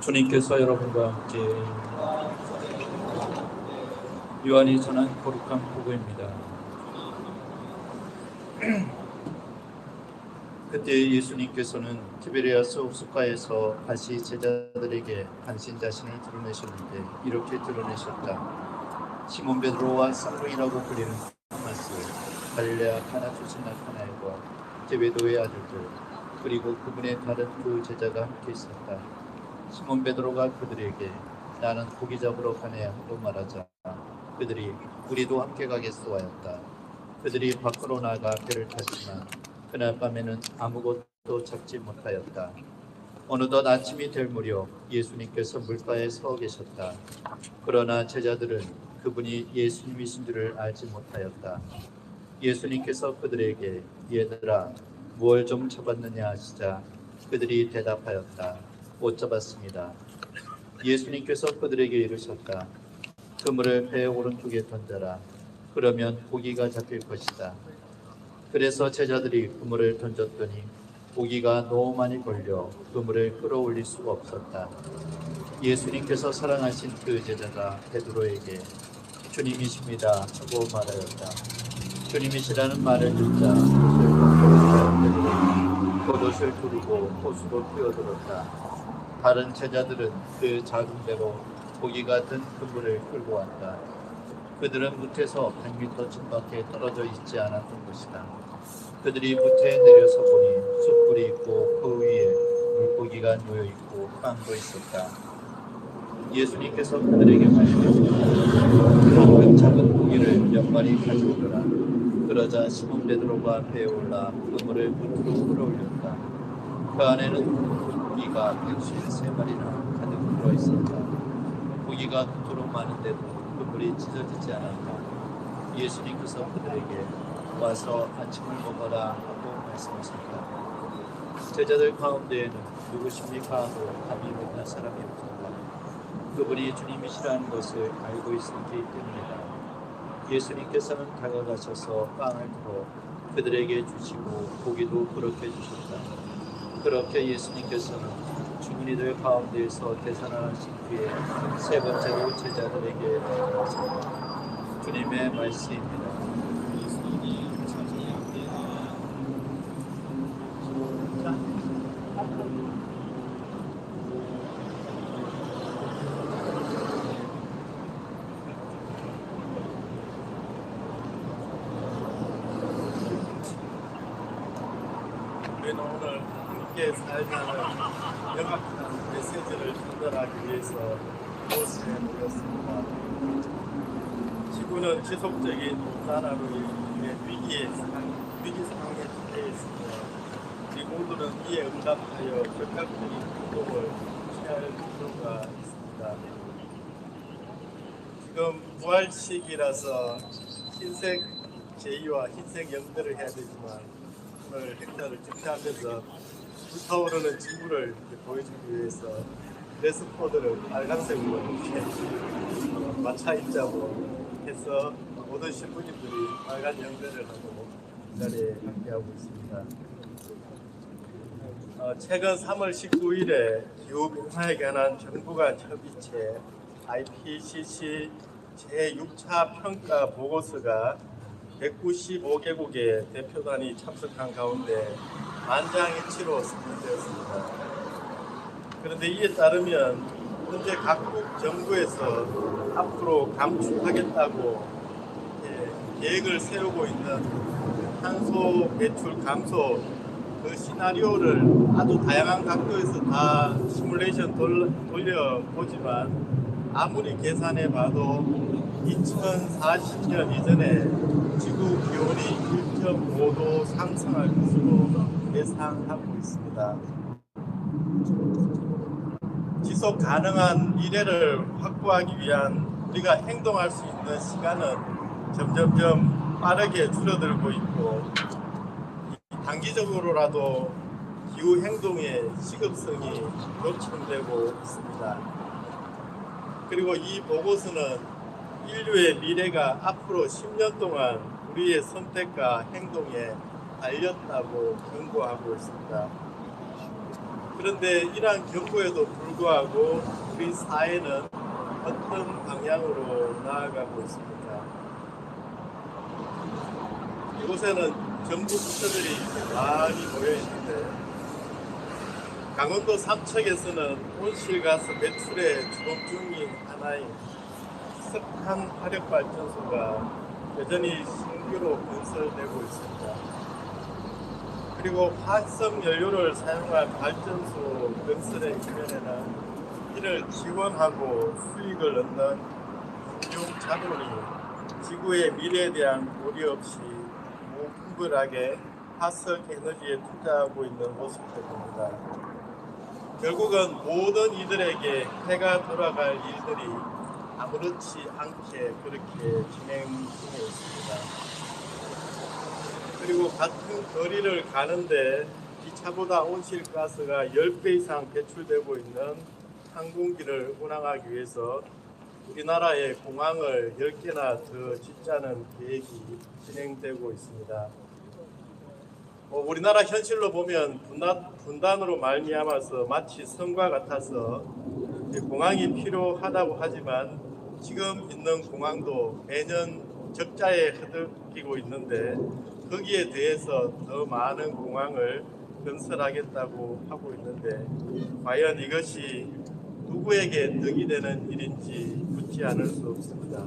주님께서 여러분과 함께 요한이 전한 거룩한 복음입니다. 그때 예수님께서는 티베리아스 호숫가에서 다시 제자들에게 당신 자신을 드러내셨는데 이렇게 드러내셨다. 시몬 베드로와 쌍둥이라고 불리는 토마스, 갈릴레아 가나 출신 나타나엘과 제베도의 아들들, 그리고 그분의 다른 두 제자가 함께 있었다. 시몬 베드로가 그들에게 나는 고기 잡으러 가네 하고 말하자 그들이 우리도 함께 가겠소 하였다. 그들이 밖으로 나가 배를 탔지만 그날 밤에는 아무것도 잡지 못하였다. 어느덧 아침이 될 무렵 예수님께서 물가에 서 계셨다. 그러나 제자들은 그분이 예수님이신 줄을 알지 못하였다. 예수님께서 그들에게 얘들아 무엇 좀 잡았느냐 하시자 그들이 대답하였다. 못 잡았습니다. 예수님께서 그들에게 이르셨다. 그물을 배 오른쪽에 던져라. 그러면 고기가 잡힐 것이다. 그래서 제자들이 그물을 던졌더니 고기가 너무 많이 걸려 그물을 끌어올릴 수가 없었다. 예수님께서 사랑하신 그 제자가 베드로에게 주님이십니다 하고 말하였다. 주님이시라는 말을 듣자 겉옷을 두르고 호수로 뛰어들었다. 다른 제자들은 그 작은 배로 고기가 든 그물을 끌고 왔다. 그들은 뭇에서 100m쯤밖에 떨어져 있지 않았던 것이다. 그들이 뭇에 내려서 보니 숯불이 있고 그 위에 물고기가 놓여있고 빵도 있었다. 예수님께서 그들에게 말씀하셨다. 그 작은 고기를 몇 마리 가져오더라. 그러자 시몬 베드로가 배에 올라 그물을 뭇으로 끌어올렸다. 그 안에는 고기가 153마리나 가득 들어있었다. 고기가 그토록 많은데도 그물이 찢어지지 않았다. 예수님께서 그들에게 와서 아침을 먹어라 하고 말씀하셨다. 제자들 가운데에는 누구십니까 하고 감히 묻는 사람이 없었다. 그분이 주님이시라는 것을 알고 있었기 때문이다. 예수님께서는 다가가셔서 빵을 풀어 그들에게 주시고 고기도 그렇게 주셨다. 그렇게 예수님께서는 주문이들 가운데에서 되살아나신 뒤에 세 번째로 제자들에게 말씀하셨다. 주님의 말씀입니다. 우리는 오늘 함께 살자는 명확한 메시지를 전달하기 위해서 이곳에 모였습니다. 지구는 지속적인 온난화로 위기 상황에 처해 있으며 우리 모두는 이에 응답하여 적극적인 행동을 취할 필요가 있습니다. 지금 부활 시기라서 흰색 제의와 흰색 연대를 해야 되지만 오늘 행사를 주최하면서 불타오르는 지구를 보여주기 위해서 드레스코드를 빨간색으로 이렇게 맞춰 입자고 해서 모든 신부님들이 빨간 연대를 하고 이 자리에 함께하고 있습니다. 최근 3월 19일에 기후변화에 관한 정부 간 협의체 IPCC 제6차 평가 보고서가 195개국의 대표단이 참석한 가운데 만장일치로 선정되었습니다. 그런데 이에 따르면 현재 각국 정부에서 앞으로 감축하겠다고 계획을 세우고 있는 탄소 배출 감소 그 시나리오를 아주 다양한 각도에서 다 시뮬레이션 돌려보지만 아무리 계산해 봐도 2040년 이전에 지구 기온이 1.5도 상승할 것으로 예상하고 있습니다. 지속 가능한 미래를 확보하기 위한 우리가 행동할 수 있는 시간은 점점점 빠르게 줄어들고 있고 단기적으로라도 기후 행동의 시급성이 요청되고 있습니다. 그리고 이 보고서는 인류의 미래가 앞으로 10년 동안 우리의 선택과 행동에 달렸다고 경고하고 있습니다. 그런데 이러한 경고에도 불구하고 우리 사회는 어떤 방향으로 나아가고 있습니까? 이곳에는 정부 부처들이 많이 모여 있는데 강원도 삼척에서는 온실가스 배출의 주범 중인 하나인 석탄 화력발전소가 여전히 신규로 건설되고 있습니다. 그리고 화석 연료를 사용한 발전소 건설의 이면에는 이를 지원하고 수익을 얻는 금융 자본이 지구의 미래에 대한 고려 없이 무분별하게 화석 에너지에 투자하고 있는 모습들입니다. 결국은 모든 이들에게 해가 돌아갈 일들이 아무렇지 않게 그렇게 진행 중에 있습니다. 그리고 같은 거리를 가는데 기차보다 온실가스가 10배 이상 배출되고 있는 항공기를 운항하기 위해서 우리나라의 공항을 10개나 더 짓자는 계획이 진행되고 있습니다. 우리나라 현실로 보면 분단으로 말미암아서 마치 성과 같아서 공항이 필요하다고 하지만 지금 있는 공항도 매년 적자에 흐들기고 있는데 거기에 대해서 더 많은 공항을 건설하겠다고 하고 있는데 과연 이것이 누구에게 덕이 되는 일인지 묻지 않을 수 없습니다.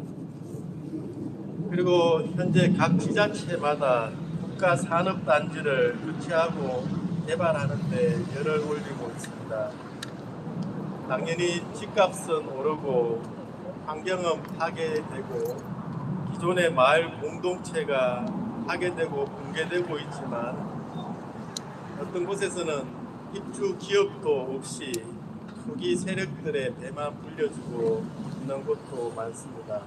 그리고 현재 각 지자체마다 국가 산업단지를 유치하고 개발하는 데 열을 올리고 있습니다. 당연히 집값은 오르고 환경은 파괴되고 기존의 마을 공동체가 파괴되고 붕괴되고 있지만 어떤 곳에서는 입주 기업도 없이 투기 세력들의 배만 불려주고 있는 곳도 많습니다.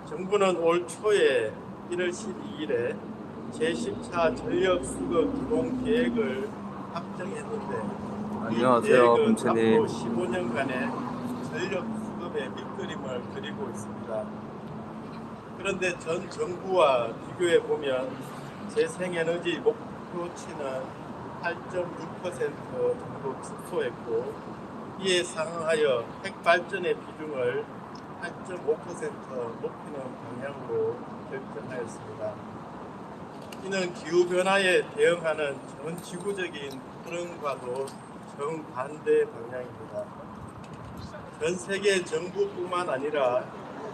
정부는 올 초에 1월 12일에 제10차 전력수급 기본 계획을 확정했는데 안녕하세요, 금천님. 앞으로 15년간의 전력수급의 밑그림을 그리고 있습니다. 그런데 전 정부와 비교해 보면 재생에너지 목표치는 8.6% 정도 축소했고 이에 상응하여 핵발전의 비중을 8.5% 높이는 방향으로 결정하였습니다. 이는 기후변화에 대응하는 전 지구적인 흐름과도 정반대 방향입니다. 전 세계 정부뿐만 아니라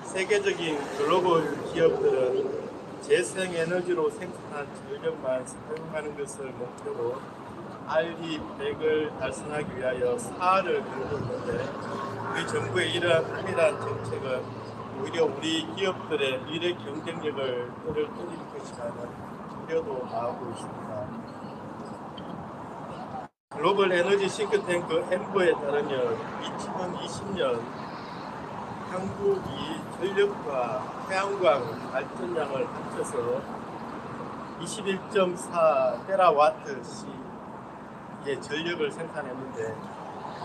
세계적인 글로벌 기업들은 재생에너지로 생산한 전력만 사용하는 것을 목표로 RE100을 달성하기 위하여 사활을 걸고 있는데 우리 정부의 이러한 안일한 정책은 오히려 우리 기업들의 미래 경쟁력을 떨어뜨릴 것이라는 우려도 나오고 있습니다. 글로벌 에너지 싱크탱크 엠버에 따르면 2020년 한국이 전력과 태양광 발전량을 합쳐서 21.4 테라와트 시의 전력을 생산했는데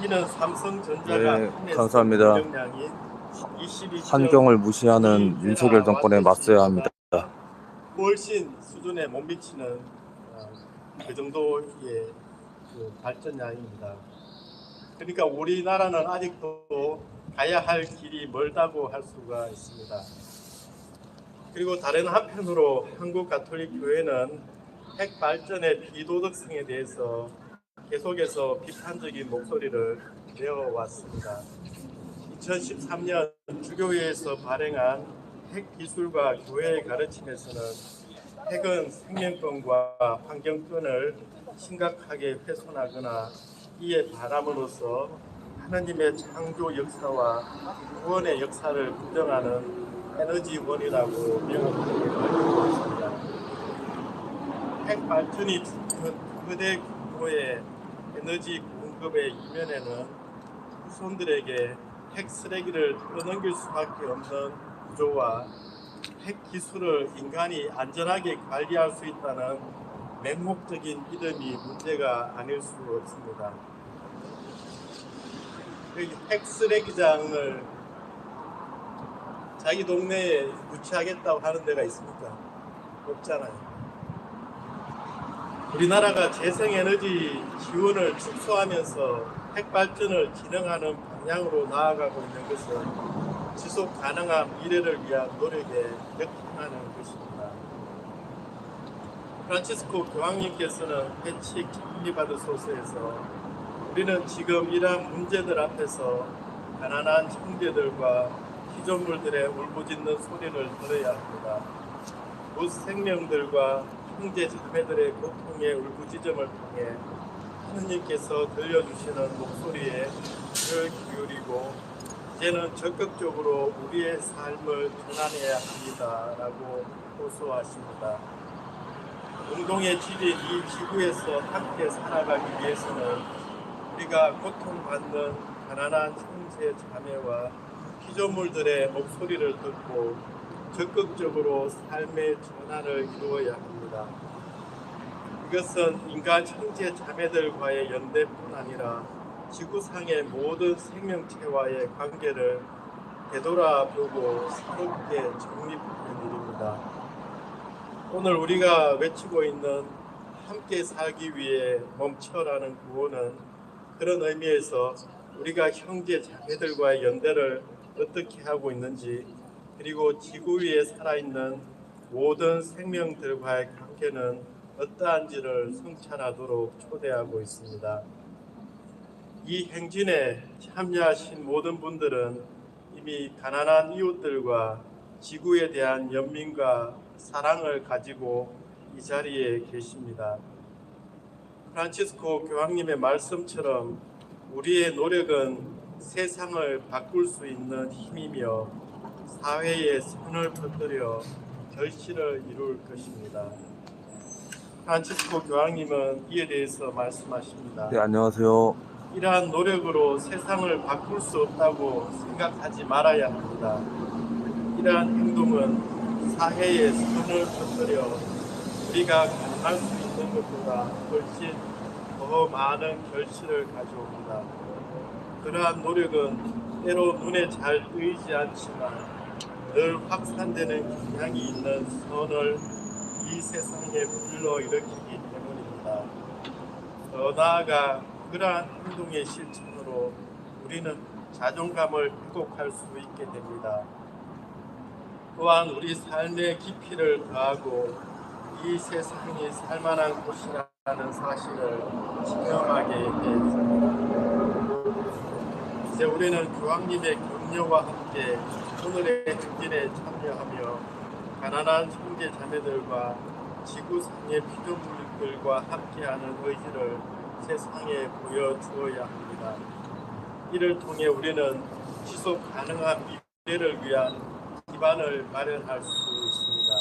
이는 삼성전자가 네, 감사합니다. 전력량인 22.2 환경을 무시하는 윤석열 정권에 맞서야 합니다. 훨씬 수준에 못 미치는 그 정도의 발전량입니다. 그러니까 우리나라는 아직도 가야 할 길이 멀다고 할 수가 있습니다. 그리고 다른 한편으로 한국 가톨릭 교회는 핵 발전의 비도덕성에 대해서 계속해서 비판적인 목소리를 내어왔습니다. 2013년 주교회에서 발행한 핵 기술과 교회의 가르침에서는 핵은 생명권과 환경권을 심각하게 훼손하거나 이에 반함으로써 하나님의 창조 역사와 구원의 역사를 부정하는 에너지원이라고 명확하게 밝히고 있습니다. 핵 발전이 거대 규모의 에너지 공급의 이면에는 후손들에게 핵 쓰레기를 떠넘길 수밖에 없는 구조와 핵 기술을 인간이 안전하게 관리할 수 있다는 맹목적인 믿음이 문제가 아닐 수 없습니다. 핵 쓰레기장을 자기 동네에 유치하겠다고 하는 데가 있습니까? 없잖아요. 우리나라가 재생에너지 지원을 축소하면서 핵발전을 진행하는 방향으로 나아가고 있는 것은 지속 가능한 미래를 위한 노력에 역행하는 것입니다. 프란치스코 교황님께서는 해치 킴리바드소서에서 우리는 지금 이러한 문제들 앞에서 가난한 형제들과 피조물들의 울부짖는 소리를 들어야 합니다. 곧 생명들과 형제 자매들의 고통의 울부짖음을 통해 하느님께서 들려주시는 목소리에 귀를 기울이고 이제는 적극적으로 우리의 삶을 전환해야 합니다라고 호소하십니다. 공동의 집인 이 지구에서 함께 살아가기 위해서는 우리가 고통받는 가난한 형제 자매와 피조물들의 목소리를 듣고 적극적으로 삶의 전환을 이루어야 합니다. 이것은 인간 형제 자매들과의 연대뿐 아니라 지구상의 모든 생명체와의 관계를 되돌아보고 새롭게 정립하는 일입니다. 오늘 우리가 외치고 있는 함께 살기 위해 멈춰라는 구호는 그런 의미에서 우리가 형제 자매들과의 연대를 어떻게 하고 있는지, 그리고 지구 위에 살아있는 모든 생명들과의 관계는 어떠한지를 성찰하도록 초대하고 있습니다. 이 행진에 참여하신 모든 분들은 이미 가난한 이웃들과 지구에 대한 연민과 사랑을 가지고 이 자리에 계십니다. 프란치스코 교황님의 말씀처럼 우리의 노력은 세상을 바꿀 수 있는 힘이며 사회에 선을 퍼뜨려 결실을 이룰 것입니다. 프란치스코 교황님은 이에 대해서 말씀하십니다. 네, 안녕하세요. 이러한 노력으로 세상을 바꿀 수 없다고 생각하지 말아야 합니다. 이러한 행동은 사회에 선을 퍼뜨려 우리가 가능할 수 있는 것보다 훨씬 더 많은 결실을 가져옵니다. 그러한 노력은 때로 눈에 잘 보이지 않지만 늘 확산되는 경향이 있는 선을 이 세상에 불러일으키기 때문입니다. 더 나아가 그러한 행동의 실천으로 우리는 자존감을 회복할 수 있게 됩니다. 또한 우리 삶의 깊이를 더하고 이 세상이 살만한 곳이라는 사실을 증명하게 됩니다. 이제 우리는 교황님의 격려와 함께 오늘의 행진에 참여하며 가난한 형제 자매들과 지구상의 피조물들과 함께하는 의지를 세상에 보여주어야 합니다. 이를 통해 우리는 지속 가능한 미래를 위한 기반을 마련할 수 있습니다.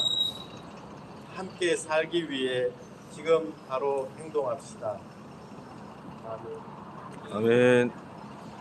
함께 살기 위해 지금 바로 행동합시다. 아멘. 아멘.